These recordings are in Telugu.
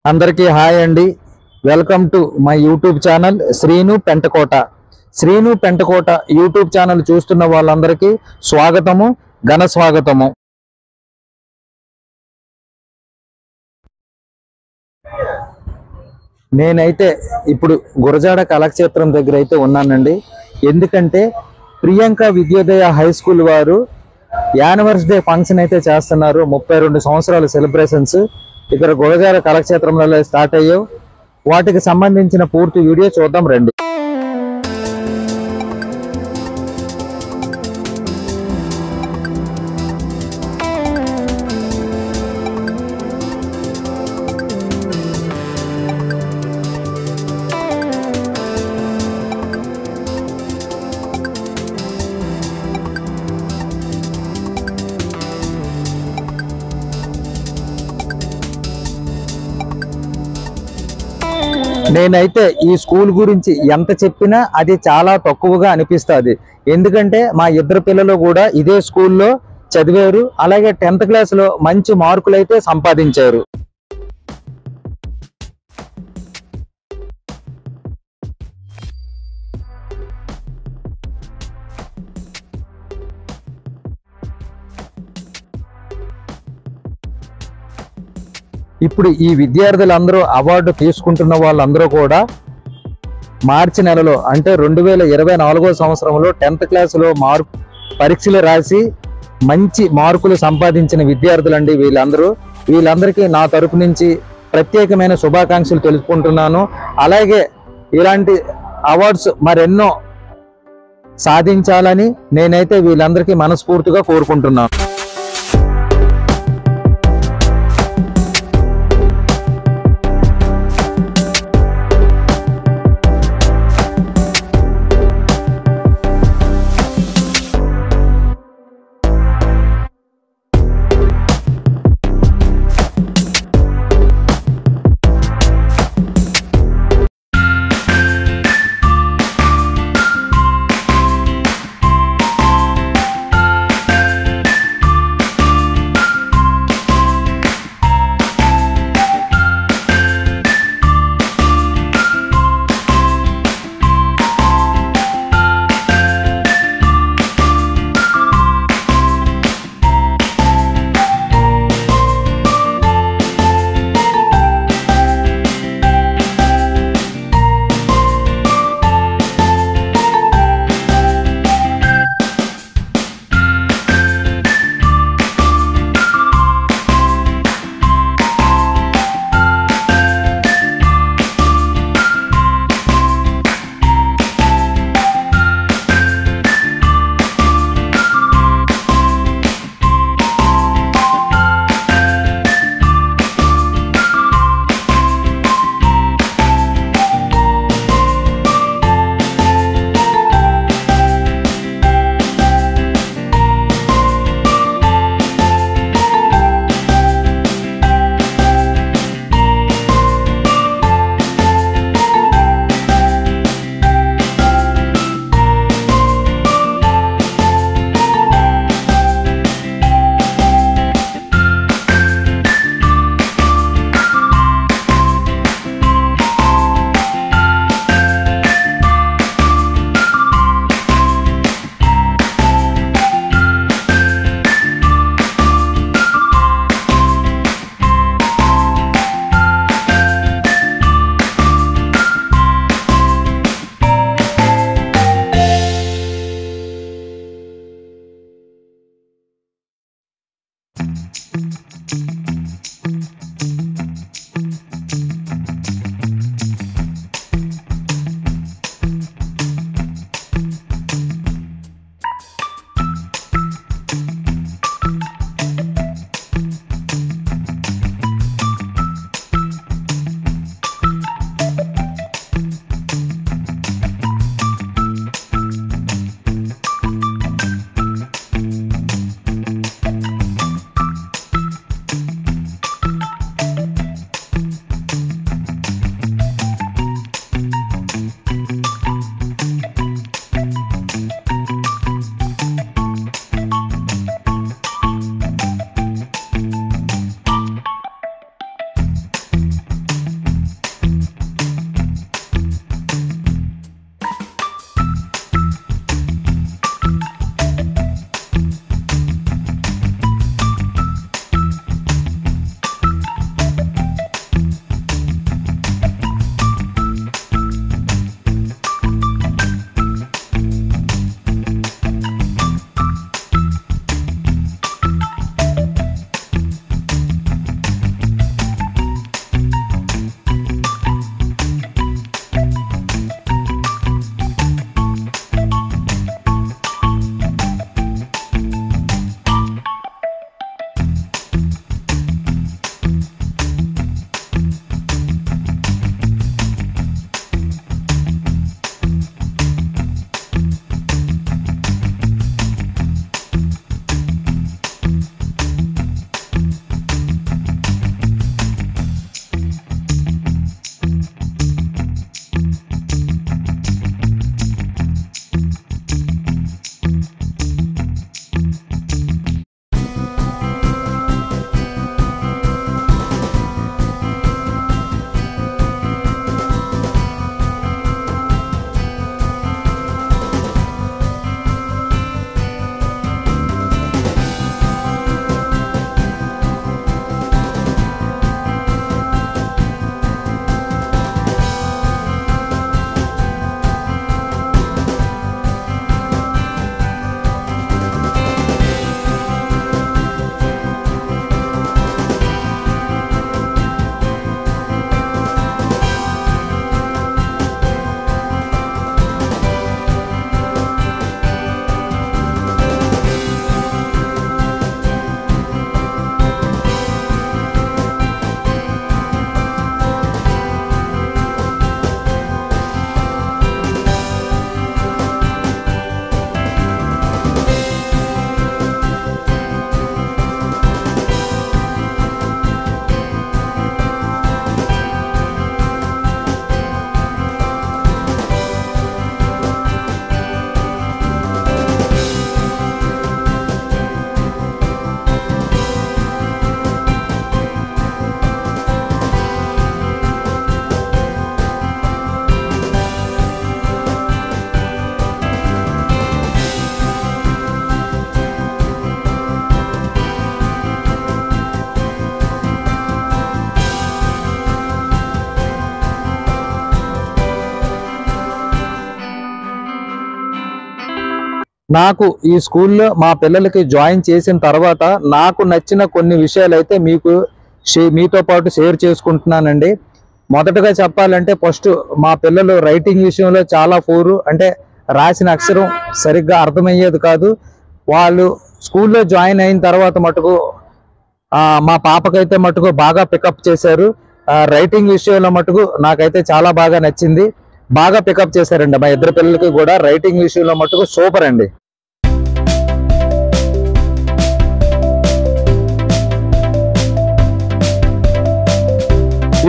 అందరికీ హాయ్ అండి. Welcome to my YouTube channel Srinu Pentakota. Srinu Pentakota YouTube channel చూస్తున్న వాళ్ళందరికీ స్వాగతము, ఘన స్వాగతము. నేనైతే ఇప్పుడు గురజాడ కళాక్షేత్రం దగ్గర అయితే ఉన్నానండి. ఎందుకంటే ప్రియాంక విద్యోదయ హై స్కూల్ వారు యానివర్సరీ ఫంక్షన్ అయితే చేస్తున్నారు. 32 సంవత్సరాల సెలబ్రేషన్స్ ఇక్కడ గురజాడ కళాక్షేత్రంలో స్టార్ట్ అయ్యావు. వాటికి సంబంధించిన పూర్తి వీడియో చూద్దాం రండి. నేనైతే ఈ స్కూల్ గురించి ఎంత చెప్పినా అది చాలా తక్కువగా అనిపిస్తుంది. ఎందుకంటే మా ఇద్దరు పిల్లలు కూడా ఇదే స్కూల్లో చదివారు. అలాగే 10th క్లాస్లో మంచి మార్కులు అయితే సంపాదించారు. ఇప్పుడు ఈ విద్యార్థులందరూ అవార్డు తీసుకుంటున్న వాళ్ళందరూ కూడా మార్చి నెలలో అంటే 2024వ సంవత్సరంలో 10th క్లాస్లో పరీక్షలు రాసి మంచి మార్కులు సంపాదించిన విద్యార్థులండి వీళ్ళందరికీ నా తరపు నుంచి ప్రత్యేకమైన శుభాకాంక్షలు తెలుపుకుంటున్నాను. అలాగే ఇలాంటి అవార్డ్స్ మరెన్నో సాధించాలని నేనైతే వీళ్ళందరికీ మనస్ఫూర్తిగా కోరుకుంటున్నాను. నాకు ఈ స్కూల్లో మా పిల్లలకి జాయిన్ చేసిన తర్వాత నాకు నచ్చిన కొన్ని విషయాలు అయితే మీతో పాటు షేర్ చేసుకుంటున్నానండి. మొదటగా చెప్పాలంటే ఫస్ట్ మా పిల్లలు రైటింగ్ విషయంలో చాలా పూరు, అంటే రాసిన అక్షరం సరిగ్గా అర్థమయ్యేది కాదు. వాళ్ళు స్కూల్లో జాయిన్ అయిన తర్వాత మటుకు మా పాపకైతే మటుకు బాగా పికప్ చేశారు. రైటింగ్ విషయంలో మటుకు నాకైతే చాలా బాగా నచ్చింది, బాగా పికప్ చేశారండి. మా ఇద్దరు పిల్లలకి కూడా రైటింగ్ విషయంలో మటుకు సూపర్ అండి.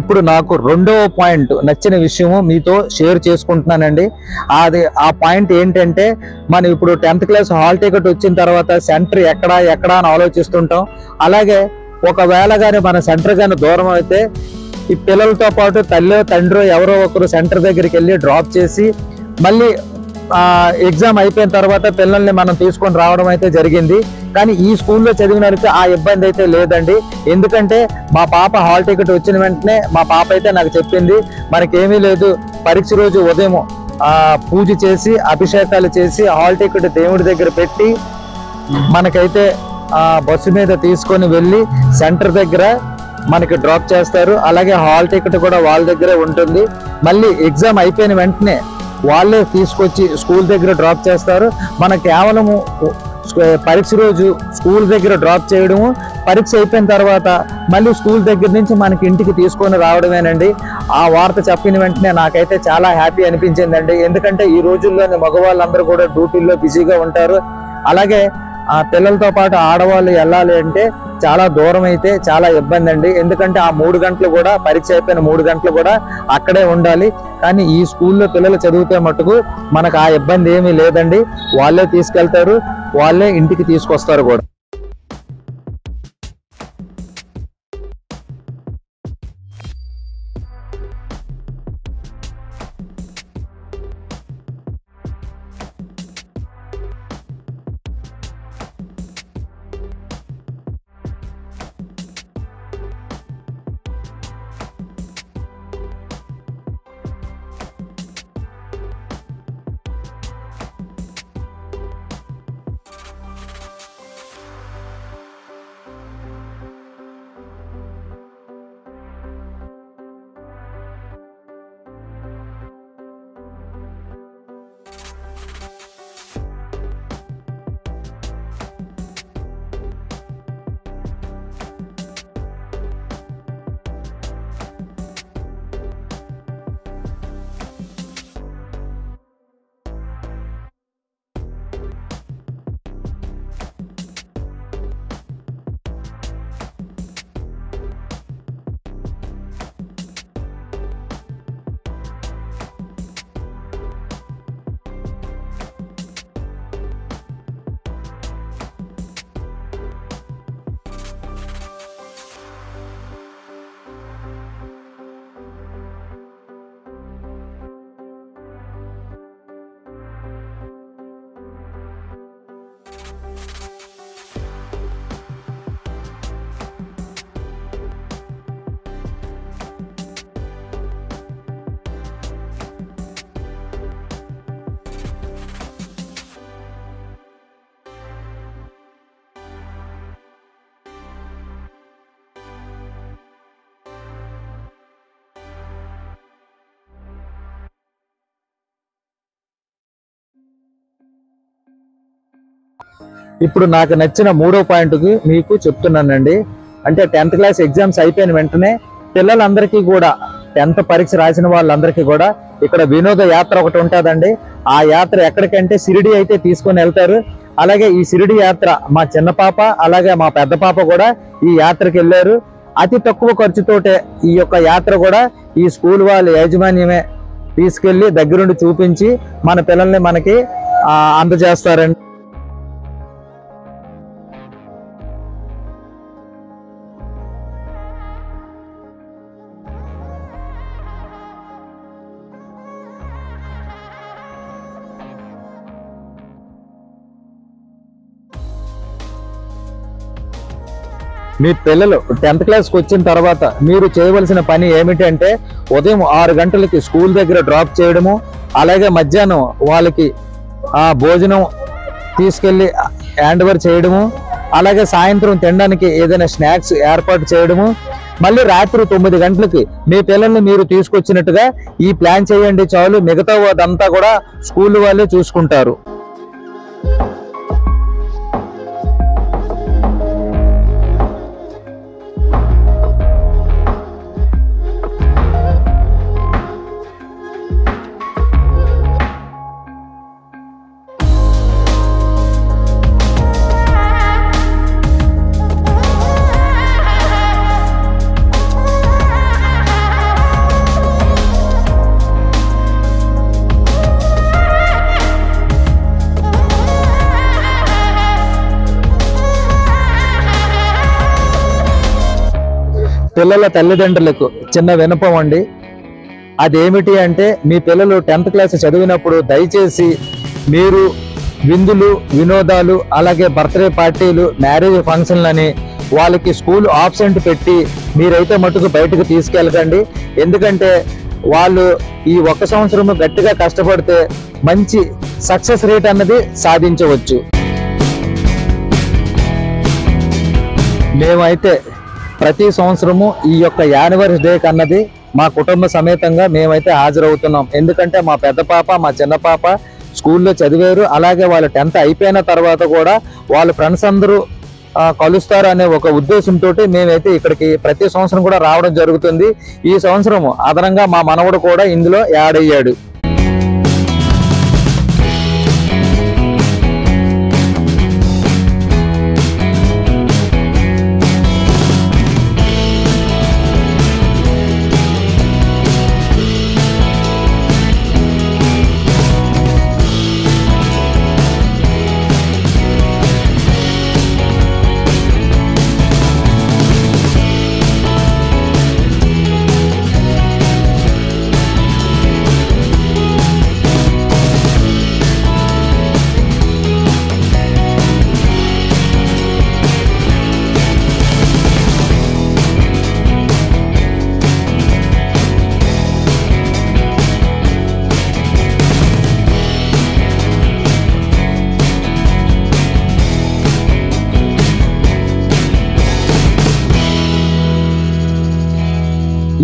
ఇప్పుడు నాకు రెండవ పాయింట్ నచ్చిన విషయము మీతో షేర్ చేసుకుంటున్నానండి. ఆ పాయింట్ ఏంటంటే, మనం ఇప్పుడు 10th క్లాస్ హాల్ టికెట్ వచ్చిన తర్వాత సెంటర్ ఎక్కడా అని ఆలోచిస్తుంటాం. అలాగే ఒకవేళ కానీ మన సెంటర్ కానీ దూరం అయితే ఈ పిల్లలతో పాటు తల్లి తండ్రి ఎవరో ఒకరు సెంటర్ దగ్గరికి వెళ్ళి డ్రాప్ చేసి మళ్ళీ ఎగ్జామ్ అయిపోయిన తర్వాత పిల్లల్ని మనం తీసుకొని రావడం అయితే జరిగింది. కానీ ఈ స్కూల్లో చదివినరికి ఆ ఇబ్బంది అయితే లేదండి. ఎందుకంటే మా పాప హాల్ టికెట్ వచ్చిన వెంటనే మా పాప అయితే నాకు చెప్పింది, మనకేమీ లేదు, పరీక్ష రోజు ఉదయం పూజ చేసి అభిషేకాలు చేసి హాల్ టికెట్ దేవుడి దగ్గర పెట్టి మనకైతే బస్సు మీద తీసుకొని వెళ్ళి సెంటర్ దగ్గర మనకి డ్రాప్ చేస్తారు. అలాగే హాల్ టికెట్ కూడా వాళ్ళ దగ్గరే ఉంటుంది. మళ్ళీ ఎగ్జామ్ అయిపోయిన వెంటనే వాళ్ళే తీసుకొచ్చి స్కూల్ దగ్గర డ్రాప్ చేస్తారు. మన కేవలము పరీక్ష రోజు స్కూల్ దగ్గర డ్రాప్ చేయడము, పరీక్ష అయిపోయిన తర్వాత మళ్ళీ స్కూల్ దగ్గర నుంచి మనకి ఇంటికి తీసుకొని రావడమేనండి. ఆ వార్త చెప్పిన వెంటనే నాకైతే చాలా హ్యాపీ అనిపించిందండి. ఎందుకంటే ఈ రోజుల్లోని మగవాళ్ళందరూ కూడా డ్యూటీల్లో బిజీగా ఉంటారు. అలాగే పిల్లలతో పాటు ఆడవాళ్ళు వెళ్ళాలి అంటే చాలా దూరం అయితే చాలా ఇబ్బంది అండి. ఎందుకంటే ఆ 3 గంటలు కూడా పరీక్ష అయిపోయిన 3 గంటలు కూడా అక్కడే ఉండాలి. కానీ ఈ స్కూల్లో పిల్లలు చదివితే మటుకు మనకు ఆ ఇబ్బంది ఏమీ లేదండి. వాళ్ళే తీసుకెళ్తారు, వాళ్ళే ఇంటికి తీసుకొస్తారు కూడా. ఇప్పుడు నాకు నచ్చిన మూడో పాయింట్కి మీకు చెప్తున్నానండి. అంటే 10th క్లాస్ ఎగ్జామ్స్ అయిపోయిన వెంటనే పిల్లలందరికీ కూడా 10th పరీక్ష రాసిన వాళ్ళందరికీ కూడా ఇక్కడ వినోద యాత్ర ఒకటి ఉంటుందండి. ఆ యాత్ర ఎక్కడికంటే షిరిడి అయితే తీసుకొని వెళ్తారు. అలాగే ఈ షిరిడి యాత్ర మా చిన్న పాప అలాగే మా పెద్ద పాప కూడా ఈ యాత్రకి వెళ్ళారు. అతి తక్కువ ఖర్చుతోటే ఈ యొక్క యాత్ర కూడా ఈ స్కూల్ వాళ్ళ యాజమాన్యమే తీసుకెళ్లి దగ్గరుండి చూపించి మన పిల్లల్ని మనకి అందజేస్తారండి. మీ పిల్లలు 10th క్లాస్కి వచ్చిన తర్వాత మీరు చేయవలసిన పని ఏమిటంటే ఉదయం 6 గంటలకి స్కూల్ దగ్గర డ్రాప్ చేయడము, అలాగే మధ్యాహ్నం వాళ్ళకి భోజనం తీసుకెళ్ళి హ్యాండ్ ఓవర్ చేయడము, అలాగే సాయంత్రం తినడానికి ఏదైనా స్నాక్స్ ఏర్పాటు చేయడము, మళ్ళీ రాత్రి 9 గంటలకి మీ పిల్లల్ని మీరు తీసుకొచ్చినట్టుగా ఈ ప్లాన్ చేయండి చాలు, మిగతా అదంతా కూడా స్కూల్ వాళ్ళే చూసుకుంటారు. పిల్లల తల్లిదండ్రులకు చిన్న వినపం అండి. అదేమిటి అంటే, మీ పిల్లలు 10th క్లాస్ చదివినప్పుడు దయచేసి మీరు విందులు, వినోదాలు, అలాగే బర్త్డే పార్టీలు, మ్యారేజ్ ఫంక్షన్లని వాళ్ళకి స్కూల్ ఆబ్సెంట్ పెట్టి మీరైతే మటుకు బయటకు తీసుకెళ్ళకండి. ఎందుకంటే వాళ్ళు ఈ 1 సంవత్సరం గట్టిగా కష్టపడితే మంచి సక్సెస్ రేట్ అన్నది సాధించవచ్చు. మేమైతే ప్రతి సంవత్సరము ఈ యొక్క యానివర్సరీ డే అన్నది మా కుటుంబ సమేతంగా మేమైతే హాజరవుతున్నాం. ఎందుకంటే మా పెద్ద పాప, మా చిన్న పాప స్కూల్లో చదివారు. అలాగే వాళ్ళు 10th అయిపోయిన తర్వాత కూడా వాళ్ళ ఫ్రెండ్స్ అందరూ కలుస్తారు అనే ఒక ఉద్దేశంతో మేమైతే ఇక్కడికి ప్రతి సంవత్సరం కూడా రావడం జరుగుతుంది. ఈ సంవత్సరం అదనంగా మా మనవడు కూడా ఇందులో యాడ్ అయ్యాడు.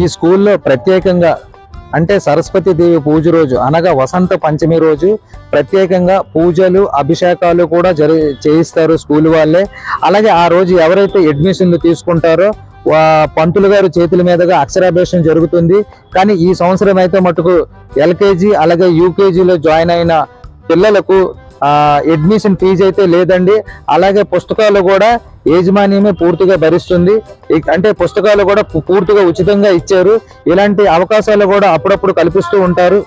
ఈ స్కూల్లో ప్రత్యేకంగా అంటే సరస్వతి దేవి పూజ రోజు అనగా వసంత పంచమి రోజు ప్రత్యేకంగా పూజలు, అభిషేకాలు కూడా చేయిస్తారు స్కూల్ వాళ్ళే. అలాగే ఆ రోజు ఎవరైతే అడ్మిషన్లు తీసుకుంటారో పంతులు గారు చేతుల మీదుగా అక్షరాభ్యాసం జరుగుతుంది. కానీ ఈ సంవత్సరం అయితే మటుకు LKG అలాగే UKGలో జాయిన్ అయిన పిల్లలకు అడ్మిషన్ ఫీజు అయితే లేదండి. అలాగే పుస్తకాలు కూడా యాజమాన్యమే పూర్తిగా భరిస్తుంది. అంటే పుస్తకాలు కూడా పూర్తిగా ఉచితంగా ఇచ్చారు. ఇలాంటి అవకాశాలు కూడా అప్పుడప్పుడు కల్పిస్తూ ఉంటారు.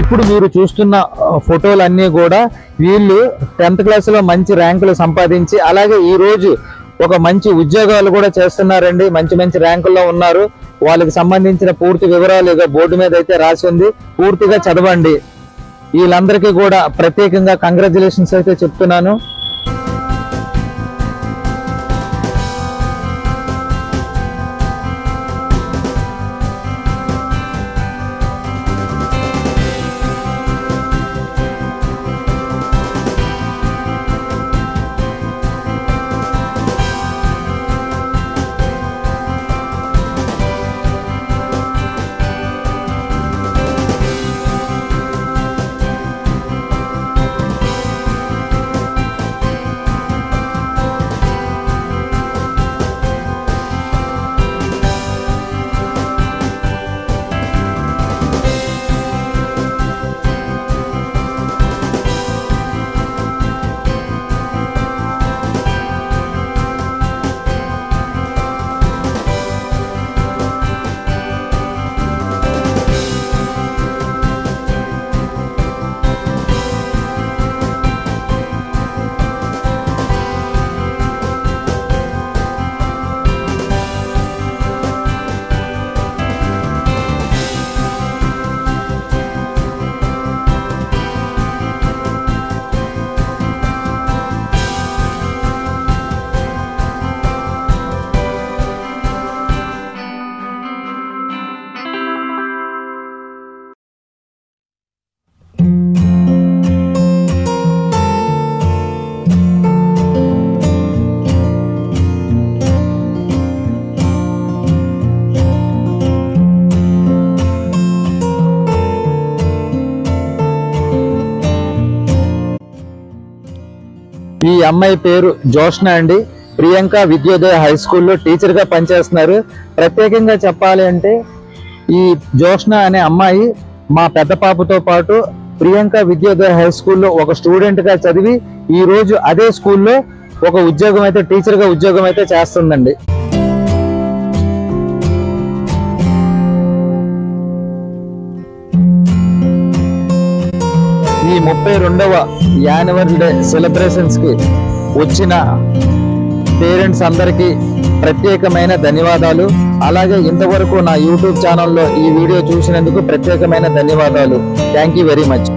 ఇప్పుడు మీరు చూస్తున్న ఫోటోలన్నీ కూడా వీళ్ళు 10th క్లాస్లో మంచి ర్యాంకులు సంపాదించి అలాగే ఈ రోజు ఒక మంచి ఉద్యోగాలు కూడా చేస్తున్నారండి. మంచి మంచి ర్యాంకుల్లో ఉన్నారు. వాళ్ళకి సంబంధించిన పూర్తి వివరాలు ఇక బోర్డు మీద అయితే రాసి ఉంది, పూర్తిగా చదవండి. వీళ్ళందరికీ కూడా ప్రత్యేకంగా కంగ్రాచులేషన్స్ అయితే చెప్తున్నాను. ఈ అమ్మాయి పేరు జోష్న అండి. ప్రియాంక విద్యోదయ హై స్కూల్లో టీచర్గా పనిచేస్తున్నారు. ప్రత్యేకంగా చెప్పాలి అంటే ఈ జోష్న అనే అమ్మాయి మా పెద్ద పాపతో పాటు ప్రియాంక విద్యోదయ హై స్కూల్లో ఒక స్టూడెంట్గా చదివి ఈ రోజు అదే స్కూల్లో ఒక ఉద్యోగం అయితే టీచర్గా ఉద్యోగం అయితే చేస్తుందండి. ఈ 32వ యానివర్సరీ డే సెలబ్రేషన్స్ కి వచ్చిన పేరెంట్స్ అందరికీ ప్రత్యేకమైన ధన్యవాదాలు. అలాగే ఇంతవరకు నా యూట్యూబ్ ఛానల్లో ఈ వీడియో చూసినందుకు ప్రత్యేకమైన ధన్యవాదాలు. Thank you very much.